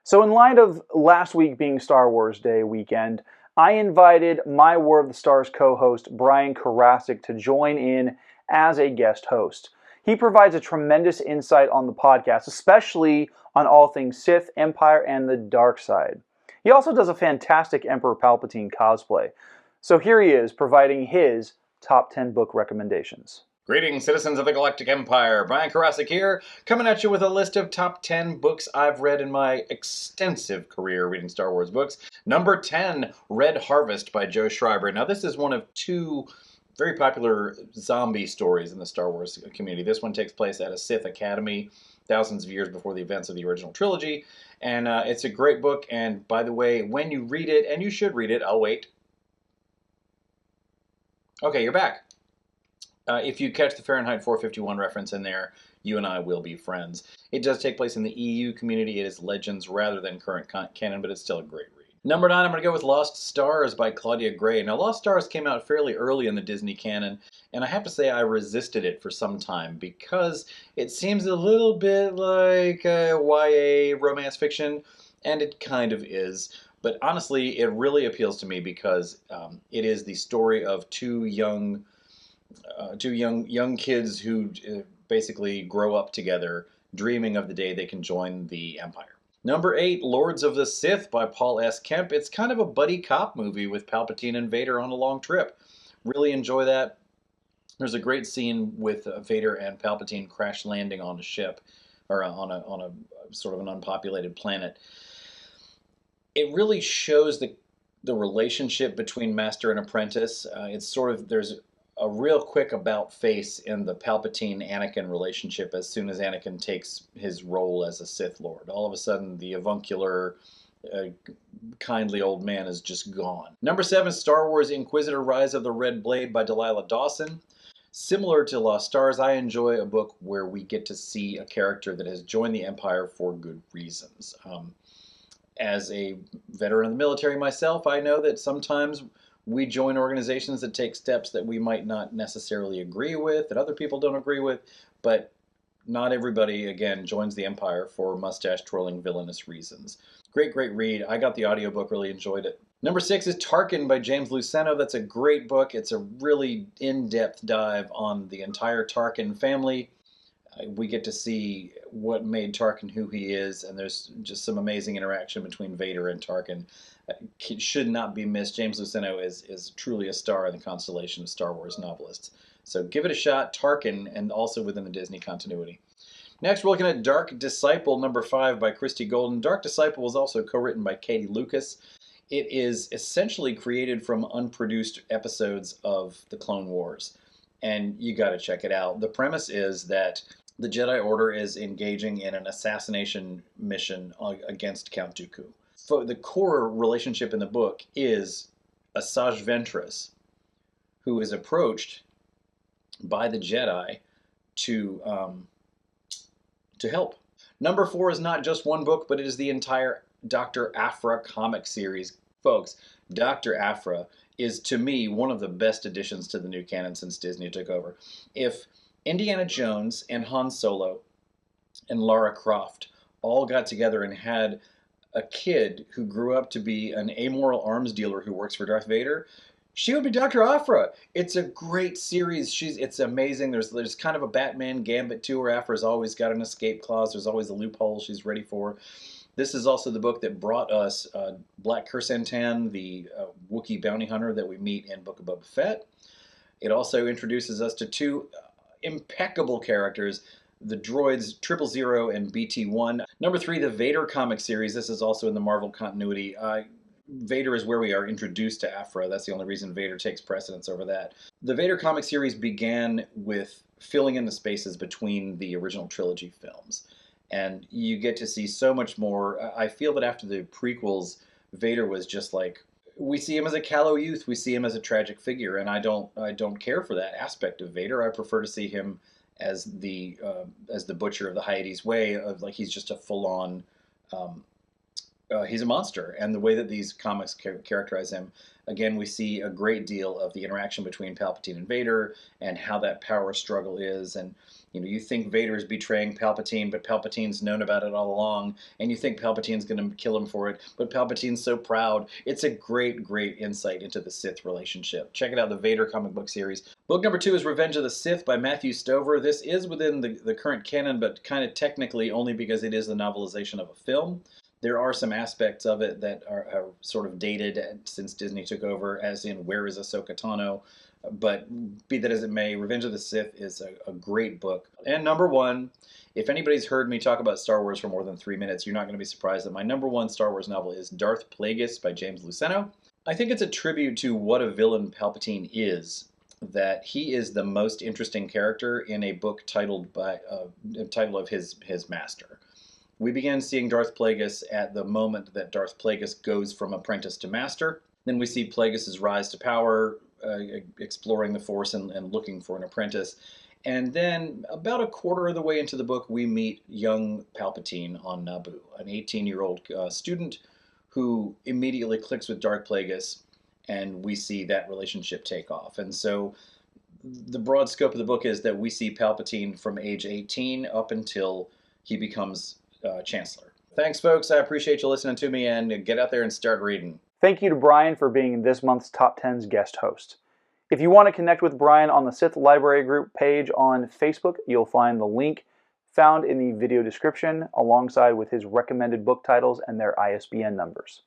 So in light of last week being Star Wars Day weekend, I invited my War of the Stars co-host Brian Karasek to join in as a guest host. He provides a tremendous insight on the podcast, especially on all things Sith, Empire, and the dark side. He also does a fantastic Emperor Palpatine cosplay. So here he is, providing his top 10 book recommendations. Greetings, citizens of the Galactic Empire. Brian Karasek here, coming at you with a list of top 10 books I've read in my extensive career reading Star Wars books. Number 10, Red Harvest by Joe Schreiber. Now, this is one of two very popular zombie stories in the Star Wars community. This one takes place at a Sith academy thousands of years before the events of the original trilogy. And it's a great book. And by the way, when you read it, and you should read it, I'll wait. Okay, you're back. If you catch the Fahrenheit 451 reference in there, you and I will be friends. It does take place in the EU community. It is Legends rather than current canon, but it's still a great read. Number 9, I'm going to go with Lost Stars by Claudia Gray. Now, Lost Stars came out fairly early in the Disney canon, and I have to say I resisted it for some time because it seems a little bit like YA romance fiction, and it kind of is. But honestly, it really appeals to me because it is the story of two young kids who basically grow up together, dreaming of the day they can join the Empire. Number 8, Lords of the Sith by Paul S. Kemp. It's kind of a buddy cop movie with Palpatine and Vader on a long trip. Really enjoy that. There's a great scene with Vader and Palpatine crash landing on a ship, or on a sort of an unpopulated planet. It really shows the relationship between master and apprentice. It's sort of, there's a real quick about face in the Palpatine-Anakin relationship as soon as Anakin takes his role as a Sith Lord. All of a sudden, the avuncular, kindly old man is just gone. Number 7, Star Wars Inquisitor Rise of the Red Blade by Delilah Dawson. Similar to Lost Stars, I enjoy a book where we get to see a character that has joined the Empire for good reasons. As a veteran of the military myself, I know that sometimes we join organizations that take steps that we might not necessarily agree with, that other people don't agree with, but not everybody, again, joins the Empire for mustache-twirling villainous reasons. Great, great read. I got the audiobook, really enjoyed it. Number 6 is Tarkin by James Luceno. That's a great book. It's a really in-depth dive on the entire Tarkin family. We get to see what made Tarkin who he is, and there's just some amazing interaction between Vader and Tarkin. It should not be missed. James Luceno is truly a star in the constellation of Star Wars novelists. So give it a shot, Tarkin, and also within the Disney continuity. Next, we're looking at Dark Disciple, number 5 by Christie Golden. Dark Disciple was also co-written by Katie Lucas. It is essentially created from unproduced episodes of the Clone Wars, and you got to check it out. The premise is that the Jedi Order is engaging in an assassination mission against Count Dooku. So the core relationship in the book is Asajj Ventress, who is approached by the Jedi to help. Number 4 is not just one book, but it is the entire Dr. Aphra comic series. Folks, Dr. Aphra is, to me, one of the best additions to the new canon since Disney took over. If Indiana Jones and Han Solo and Lara Croft all got together and had a kid who grew up to be an amoral arms dealer who works for Darth Vader, she would be Dr. Aphra. It's a great series. It's amazing. There's kind of a Batman gambit to her. Aphra's always got an escape clause. There's always a loophole she's ready for. This is also the book that brought us Black Krrsantan, the Wookiee bounty hunter that we meet in Book of Boba Fett. It also introduces us to two impeccable characters, the droids 000 and BT-1. Number 3, the Vader comic series. This is also in the Marvel continuity. Vader is where we are introduced to Aphra. That's the only reason Vader takes precedence over that. The Vader comic series began with filling in the spaces between the original trilogy films. And you get to see so much more. I feel that after the prequels, Vader was just like, we see him as a callow youth. We see him as a tragic figure, and I don't care for that aspect of Vader. I prefer to see him as the butcher of the Hyades way, of like he's just a full-on he's a monster. And the way that these comics characterize him, again, we see a great deal of the interaction between Palpatine and Vader and how that power struggle is. And you think Vader is betraying Palpatine, but Palpatine's known about it all along, and you think Palpatine's going to kill him for it, but Palpatine's so proud. It's a great, great insight into the Sith relationship. Check it out, the Vader comic book series. Book number 2 is Revenge of the Sith by Matthew Stover. This is within the current canon, but kind of technically only because it is the novelization of a film. There are some aspects of it that are sort of dated since Disney took over, as in Where is Ahsoka Tano? But be that as it may, Revenge of the Sith is a great book. And number 1, if anybody's heard me talk about Star Wars for more than 3 minutes, you're not going to be surprised that my number 1 Star Wars novel is Darth Plagueis by James Luceno. I think it's a tribute to what a villain Palpatine is, that he is the most interesting character in a book titled by title of his master. We begin seeing Darth Plagueis at the moment that Darth Plagueis goes from apprentice to master. Then we see Plagueis' rise to power, exploring the Force and looking for an apprentice. And then about a quarter of the way into the book, we meet young Palpatine on Naboo, an 18-year-old student who immediately clicks with Darth Plagueis, and we see that relationship take off. And so the broad scope of the book is that we see Palpatine from age 18 up until he becomes Chancellor. Thanks, folks. I appreciate you listening to me, and get out there and start reading. Thank you to Brian for being this month's Top 10's guest host. If you want to connect with Brian on the Sith Library Group page on Facebook, you'll find the link found in the video description alongside with his recommended book titles and their ISBN numbers.